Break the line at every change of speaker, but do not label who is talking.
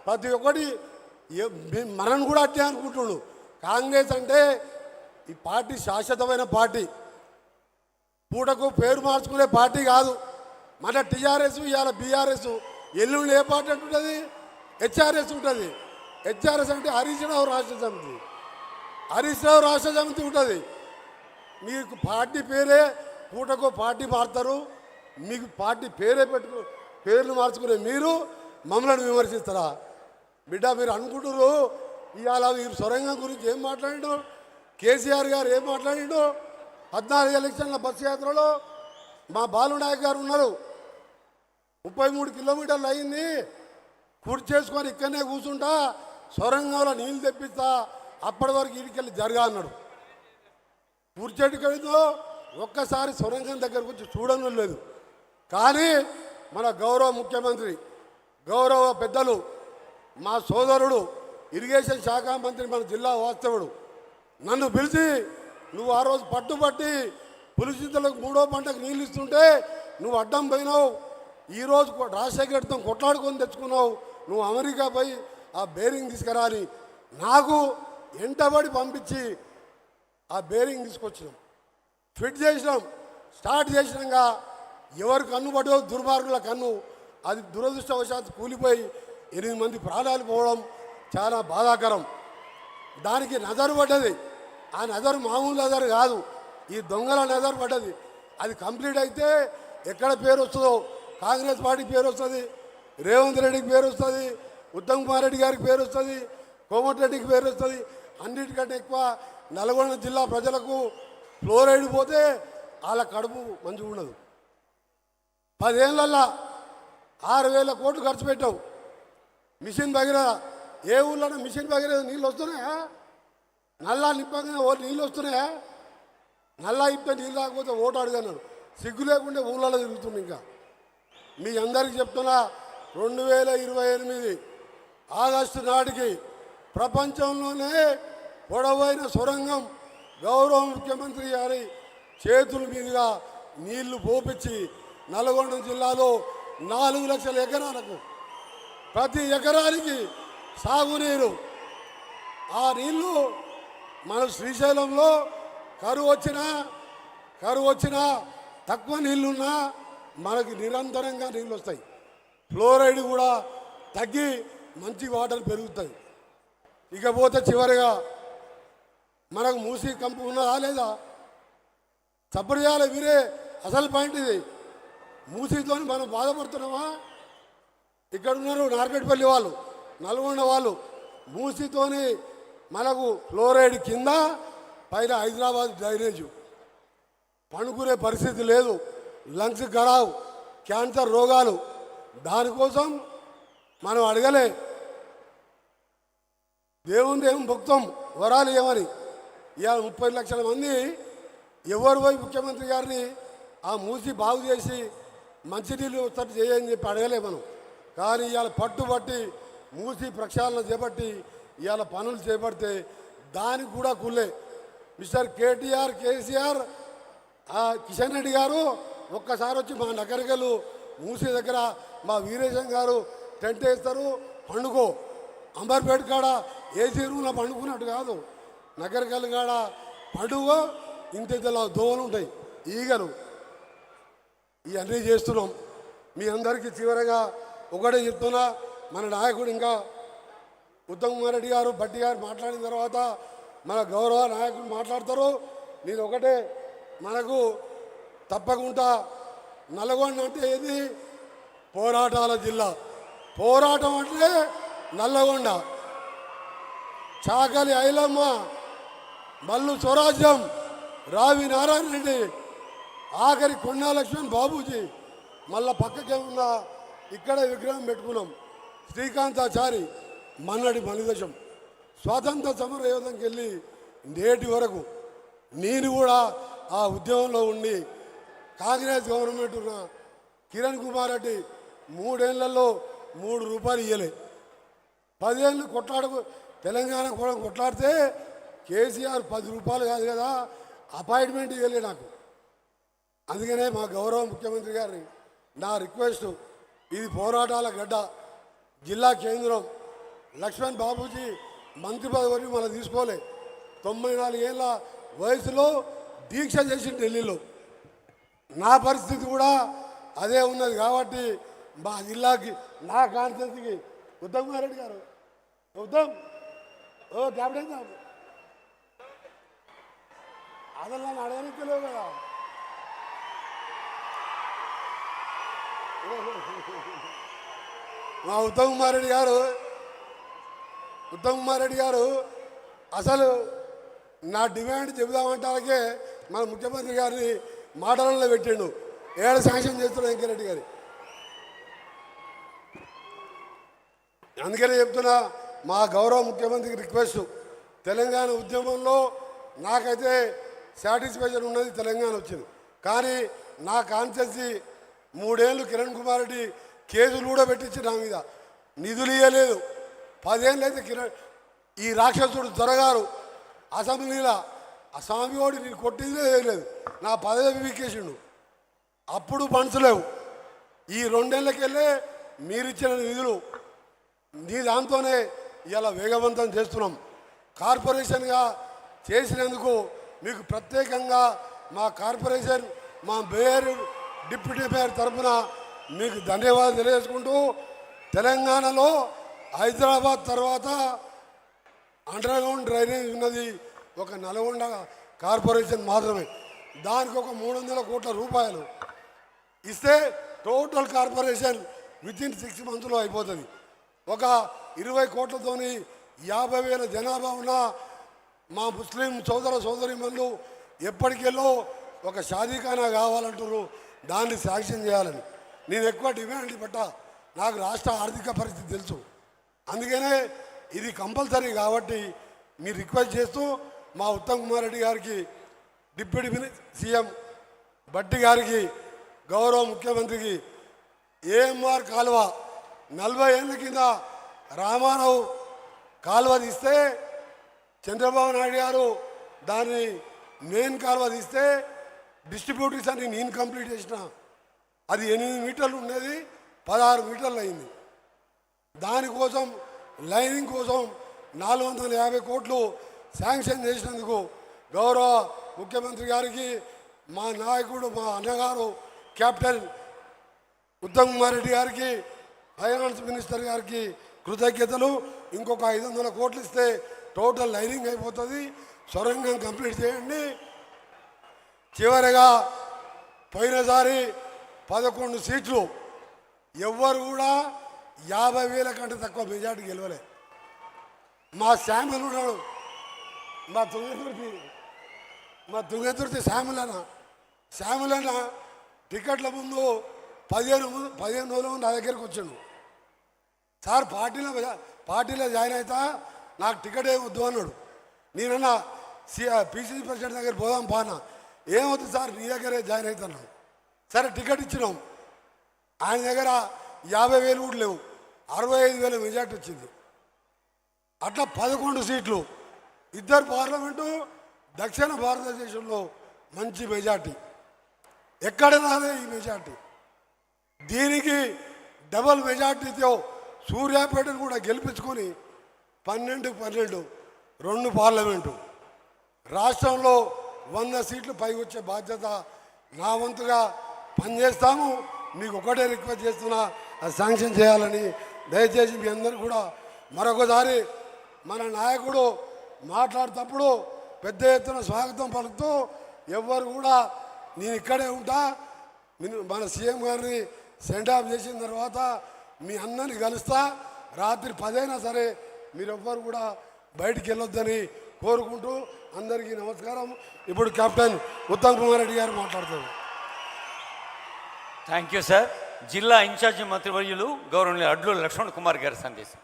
ప్రతి ఒక్కటి మనం కూడా అట్టే అనుకుంటున్నాడు. కాంగ్రెస్ అంటే ఈ పార్టీ శాశ్వతమైన పార్టీ, పూటకు పేరు మార్చుకునే పార్టీ కాదు. మన టీఆర్ఎస్ ఇవాళ బీఆర్ఎస్, ఎల్లుండి ఏ పార్టీ అంటుంటుంది? హెచ్ఆర్ఎస్ ఉంటుంది. హెచ్ఆర్ఎస్ అంటే హరీష్ రావు రాష్ట్ర సమితి, హరీష్ రావు రాష్ట్ర సమితి ఉంటుంది. మీకు పార్టీ పేరే పూటకో పార్టీ మారుతారు. మీకు పార్టీ పేరే పేర్లు మార్చుకునే మీరు మమ్మల్ని విమర్శిస్తారా? బిడ్డ మీరు అనుకుంటున్నారు ఇవాళ మీరు సొరంగం గురించి ఏం మాట్లాడిండు, కేసీఆర్ గారు ఏం మాట్లాడిండు? 14 ఎలక్షన్ల బస్సు యాత్రలో మా బాలునాయక్ గారు ఉన్నారు. 33 కిలోమీటర్లు అయింది, చేసుకొని ఇక్కడనే కూర్చుంటా, సొరంగంలో నీళ్ళు తెప్పిస్తా, అప్పటి వరకు ఇడికెళ్ళి జరగా అన్నాడు. కూర్చేటికైందో ఒక్కసారి సొరంగం దగ్గరకు వచ్చి చూడడం లేదు. కానీ మన గౌరవ ముఖ్యమంత్రి, గౌరవ పెద్దలు, మా సోదరుడు ఇరిగేషన్ శాఖ మంత్రి, మన జిల్లా వాస్తవుడు నన్ను పిలిచి, నువ్వు ఆ రోజు పట్టుబట్టి పులిచింతలకు 3వ పంటకు నీళ్ళు ఇస్తుంటే నువ్వు అడ్డం పోయినావు, ఈరోజు రాజశేఖర్తో కొట్లాడుకొని తెచ్చుకున్నావు, నువ్వు అమెరికా పోయి ఆ బేరింగ్ తీసుకురా అని నాకు ఎంటబడి పంపించి ఆ బేరింగ్ తీసుకొచ్చినాం, ఫిట్ చేసినాం, స్టార్ట్ చేసినాక ఎవరు కన్ను పడో దుర్మార్గుల కన్ను, అది దురదృష్టవశాత్తు కూలిపోయి 8 మంది ప్రాణాలు పోవడం చాలా బాధాకరం. దానికి నజరు పడ్డది. ఆ నజరు మామూలు నజరు కాదు, ఈ దొంగల నజరు పడ్డది. అది కంప్లీట్ అయితే ఎక్కడ పేరు వస్తుందో, కాంగ్రెస్ పార్టీ పేరు వస్తుంది, రేవంత్ రెడ్డికి పేరు వస్తుంది, ఉత్తమ్ కుమార్ రెడ్డి గారికి పేరు వస్తుంది, కోమటిరెడ్డికి పేరు వస్తుంది. అన్నిటికంటే ఎక్కువ నల్గొండ జిల్లా ప్రజలకు ఫ్లోరైడ్ పోతే వాళ్ళ కడుపు మంచిగా ఉండదు. 10 ఏళ్ళల్లో 6,000 కోట్లు ఖర్చు పెట్టావు. మిషన్ భగీరథ, ఏ ఊళ్ళో మిషన్ భగీరథ నీళ్ళు వస్తున్నాయా? నల్లా నింపగానే నీళ్ళు వస్తున్నాయా? నల్లా ఇప్పే నీళ్ళు రాకపోతే ఓటు అడిగన్నాడు. సిగ్గు లేకుండా ఊళ్ళలో తిరుగుతుంది. ఇంకా మీ అందరికీ చెప్తున్నా, 2028 ఆగస్టు నాటికి ప్రపంచంలోనే పొడవైన సొరంగం గౌరవ ముఖ్యమంత్రి గారి చేతుల మీదుగా నీళ్లు పోపించి నల్గొండ జిల్లాలో 4 లక్షల ఎకరాలకు ప్రతి ఎకరానికి సాగునీరు. ఆ నీళ్లు మన శ్రీశైలంలో కరువు వచ్చినా తక్కువ నీళ్లున్నా మనకి నిరంతరంగా నీళ్ళు వస్తాయి. ఫ్లోరైడ్ కూడా తగ్గి మంచి వాటర్ పెరుగుతాయి. ఇకపోతే చివరిగా మనకు మూసీ కంపు ఉన్నదా లేదా? సపోర్ట్ చేయాలి. వీరే అసలు పాయింట్ ఇది. మూసీతో మనం బాధపడుతున్నామా? ఇక్కడ ఉన్నారు నార్కెట్పల్లి వాళ్ళు, నల్గొండ వాళ్ళు. మూసీతోని మనకు ఫ్లోరైడ్ కింద, పైన హైదరాబాద్ డ్రైనేజు, పనుకునే పరిస్థితి లేదు, లంగ్స్ ఖరాబ్, క్యాన్సర్ రోగాలు. దానికోసం మనం అడగలే, దేవుని ఏం భక్తం వరాలు ఏమని. ఇవాళ 30 లక్షల మంది ఎవరు పోయి ముఖ్యమంత్రి గారిని ఆ మూసి బాగు చేసి మంచినీళ్ళు వచ్చేట్టు చేయని చెప్పి అడగలే మనం. కానీ ఇవాళ పట్టుబట్టి మూసి ప్రక్షాళన చేపట్టి ఇవాళ పనులు చేపడితే దానికి కూడా కుల్లే. మిస్టర్ కేటీఆర్, కేసీఆర్, కిషన్ రెడ్డి గారు ఒక్కసారి వచ్చి మా నగరికలు మూసి దగ్గర మా వీరేశం గారు టెంట్ వేస్తారు, పండుగో. అంబర్పేట కాడ ఏసీ రూమ్లో పండుకున్నట్టు కాదు, నగరికల్ కాడ పండుగ. ఇంత దోవలు ఉంటాయి, ఈగలు. ఇవన్నీ చేస్తున్నాం. మీ అందరికీ చివరగా ఒకటే చెప్తున్నా, మన నాయకుడు ఇంకా ఉత్తమ్ కుమార్ రెడ్డి గారు, భట్టి గారు మాట్లాడిన తర్వాత మన గౌరవ నాయకులు మాట్లాడతారు. నేను ఒకటే, మనకు తప్పకుండా నల్గొండ అంటే ఏది? పోరాటాల జిల్లా. పోరాటం అంటే నల్లగొండ. చాకలి ఐలమ్మ, మల్లు స్వరాజ్యం, రావి నారాయణ రెడ్డి, ఆఖరి కొండా లక్ష్మణ్ బాబూజీ. మళ్ళా పక్కకే ఉన్న ఇక్కడ విగ్రహం పెట్టుకున్నాం. శ్రీకాంతాచారి, మన్నడి మణిదశం. స్వాతంత్ర సమర యోధంకి వెళ్ళి నేటి వరకు నేను కూడా ఆ ఉద్యమంలో ఉండి కాంగ్రెస్ గవర్నమెంట్ ఉన్న కిరణ్ కుమార్ రెడ్డి 3 ఏళ్లలో 3 రూపాయలు ఇవ్వలే. 10 ఏళ్ళు తెలంగాణ కూడా కొట్లాడితే కేసీఆర్ 10 రూపాయలు కాదు కదా అపాయింట్మెంట్ ఇవ్వలే నాకు. అందుకనే మా గౌరవ ముఖ్యమంత్రి గారిని నా రిక్వెస్ట్, ఇది పోరాటాల గడ్డ, జిల్లా కేంద్రం, లక్ష్మణ్ బాబూజీ మంత్రి పదవి మనం తీసుకోలే. 94 ఏళ్ళ వయసులో దీక్ష చేసి ఢిల్లీలో. నా పరిస్థితి కూడా అదే ఉన్నది కాబట్టి మా జిల్లాకి నా కాన్స్టిట్యూన్సీకి ఉత్తమ్ కుమార్ రెడ్డి గారు ఉత్తమ్ ఓ క్యాప్టెన్ సాబ్ అసలు నన్ను అడగనిక్కలేవు కదా. మా ఉత్తమ్ కుమార్ రెడ్డి గారు అసలు నా డిమాండ్ చెబుదామంటాకే మన ముఖ్యమంత్రి గారిని మాటలలో పెట్టిండు. ఏడు శాంక్షన్ చేస్తున్నాడు వెంకరెడ్డి గారి. అందుకనే చెప్తున్నా, మా గౌరవ ముఖ్యమంత్రికి రిక్వెస్ట్, తెలంగాణ ఉద్యమంలో నాకైతే సాటిస్ఫాక్షన్ ఉన్నది, తెలంగాణ వచ్చింది. కానీ నా కాన్స్టిట్యూన్సీ 3 ఏళ్ళు కిరణ్ కుమార్ రెడ్డి కేసులు కూడా పెట్టించి నా మీద నిధులు ఇవ్వలేదు. 10 ఏళ్ళు అయితే ఈ రాక్షసుడు దొరగారు అసెంబ్లీలో ఆ స్వామివాడు నేను కొట్టిందే లేదు, నా పదవి వీకేసిండు. అప్పుడు ఫండ్స్ లేవు. ఈ 2 ఏళ్ళకెళ్ళే మీరిచ్చిన నిధులు నీ దాంతోనే ఇలా వేగవంతం చేస్తున్నాం. కార్పొరేషన్గా చేసినందుకు మీకు ప్రత్యేకంగా మా కార్పొరేషన్, మా మేయర్, డిప్యూటీ మేయర్ తరఫున మీకు ధన్యవాదాలు తెలియజేసుకుంటూ, తెలంగాణలో హైదరాబాద్ తర్వాత అండర్గ్రౌండ్ డ్రైనేజ్ ఉన్నది ఒక నల్గొండ కార్పొరేషన్ మాత్రమే. దానికి ఒక 300 కోట్ల రూపాయలు ఇస్తే టోటల్ కార్పొరేషన్ వితిన్ 6 మంత్స్లో అయిపోతుంది. ఒక 20 కోట్లతోని 50,000 జనాభా ఉన్న మా ముస్లిం సోదరీమణులు ఎప్పటికెళ్ళో ఒక షాదీఖానా కావాలంటారు, దాన్ని శాంక్షన్ చేయాలని. నేను ఎక్కువ డిమాండ్ పెట్టా, నాకు రాష్ట్ర ఆర్థిక పరిస్థితి తెలుసు. అందుకనే ఇది కంపల్సరీ కాబట్టి మీరు రిక్వెస్ట్ చేస్తూ మా ఉత్తమ్ కుమార్ రెడ్డి గారికి, డిప్యూటీ సీఎం భట్టి గారికి, గౌరవ ముఖ్యమంత్రికి ఏఎంఆర్ కాలువ 40 ఏళ్ళ కింద రామారావు కాలువ తీస్తే చంద్రబాబు నాయుడు గారు దాన్ని మెయిన్ కాలువ తీస్తే డిస్ట్రిబ్యూటర్స్ అని నేను కంప్లీట్ చేసిన. అది 8 మీటర్లు ఉండేది, 16 మీటర్లు అయింది. దానికోసం లైనింగ్ కోసం 450 కోట్లు శాంక్షన్ చేసినందుకు గౌరవ ముఖ్యమంత్రి గారికి, మా నాయకుడు, మా అన్నగారు కెప్టెన్ ఉత్తమ్ కుమార్ రెడ్డి గారికి, ఫైనాన్స్ మినిస్టర్ గారికి కృతజ్ఞతలు. ఇంకొక 500 కోట్లు ఇస్తే టోటల్ లైనింగ్ అయిపోతుంది. సొరంగం కంప్లీట్ చేయండి. చివరిగా పోయినసారి 11 సీట్లు ఎవ్వరు కూడా 50,000 కంటే తక్కువ మెజార్టీ గెలవలే. మా శామ్యుల్ ఉన్నాడు, మా తుంగతుర్తి శామ్యుల్ అన్న టికెట్ల ముందు 15 రోజుల ముందు నా దగ్గరికి వచ్చాడు. సార్ పార్టీలో జాయిన్ అవుతా, నాకు టికెట్ ఏమొద్దు అన్నాడు. నేనన్నా పిసిసి ప్రెసిడెంట్ దగ్గర పోదాం పానా, ఏమొద్దు సార్ నీ దగ్గరే జాయిన్ అవుతున్నాను. సరే టికెట్ ఇచ్చినాం. ఆయన దగ్గర 50,000 కూడా లేవు, 65,000 మెజార్టీ వచ్చింది. అట్లా 11 సీట్లు, 2 పార్లమెంటు, దక్షిణ భారతదేశంలో మంచి మెజార్టీ, ఎక్కడ రాలే ఈ మెజార్టీ. దీనికి డబల్ మెజార్టీతో సూర్యాపేటను కూడా గెలిపించుకొని 12 2 పార్లమెంటు, రాష్ట్రంలో 100 సీట్లు పైకి వచ్చే బాధ్యత నా వంతుగా పనిచేస్తాము. మీకు ఒకటే రిక్వెస్ట్ చేస్తున్నా, అది శాంక్షన్ చేయాలని. దయచేసి మీ అందరూ కూడా మరొకసారి మన నాయకుడు మాట్లాడేటప్పుడు పెద్ద ఎత్తున స్వాగతం పలుకుతూ, ఎవ్వరు కూడా నేను ఇక్కడే ఉంటా, మన సీఎం గారిని సెండ్ ఆఫ్ చేసిన తర్వాత మీ అందరిని కలుస్తా, రాత్రి 10 అయినా సరే మీరెవ్వరు కూడా బయటికి వెళ్ళొద్దని కోరుకుంటూ అందరికీ నమస్కారం. ఇప్పుడు కెప్టెన్ ఉత్తమ్ కుమార్ రెడ్డి గారు మాట్లాడుతారు.
Thank you sir. జిల్లా ఇన్ఛార్జి మంత్రివర్యులు గౌరవనీయులు అడ్లూరి లక్ష్మణ్ కుమార్ గారి సందేశం.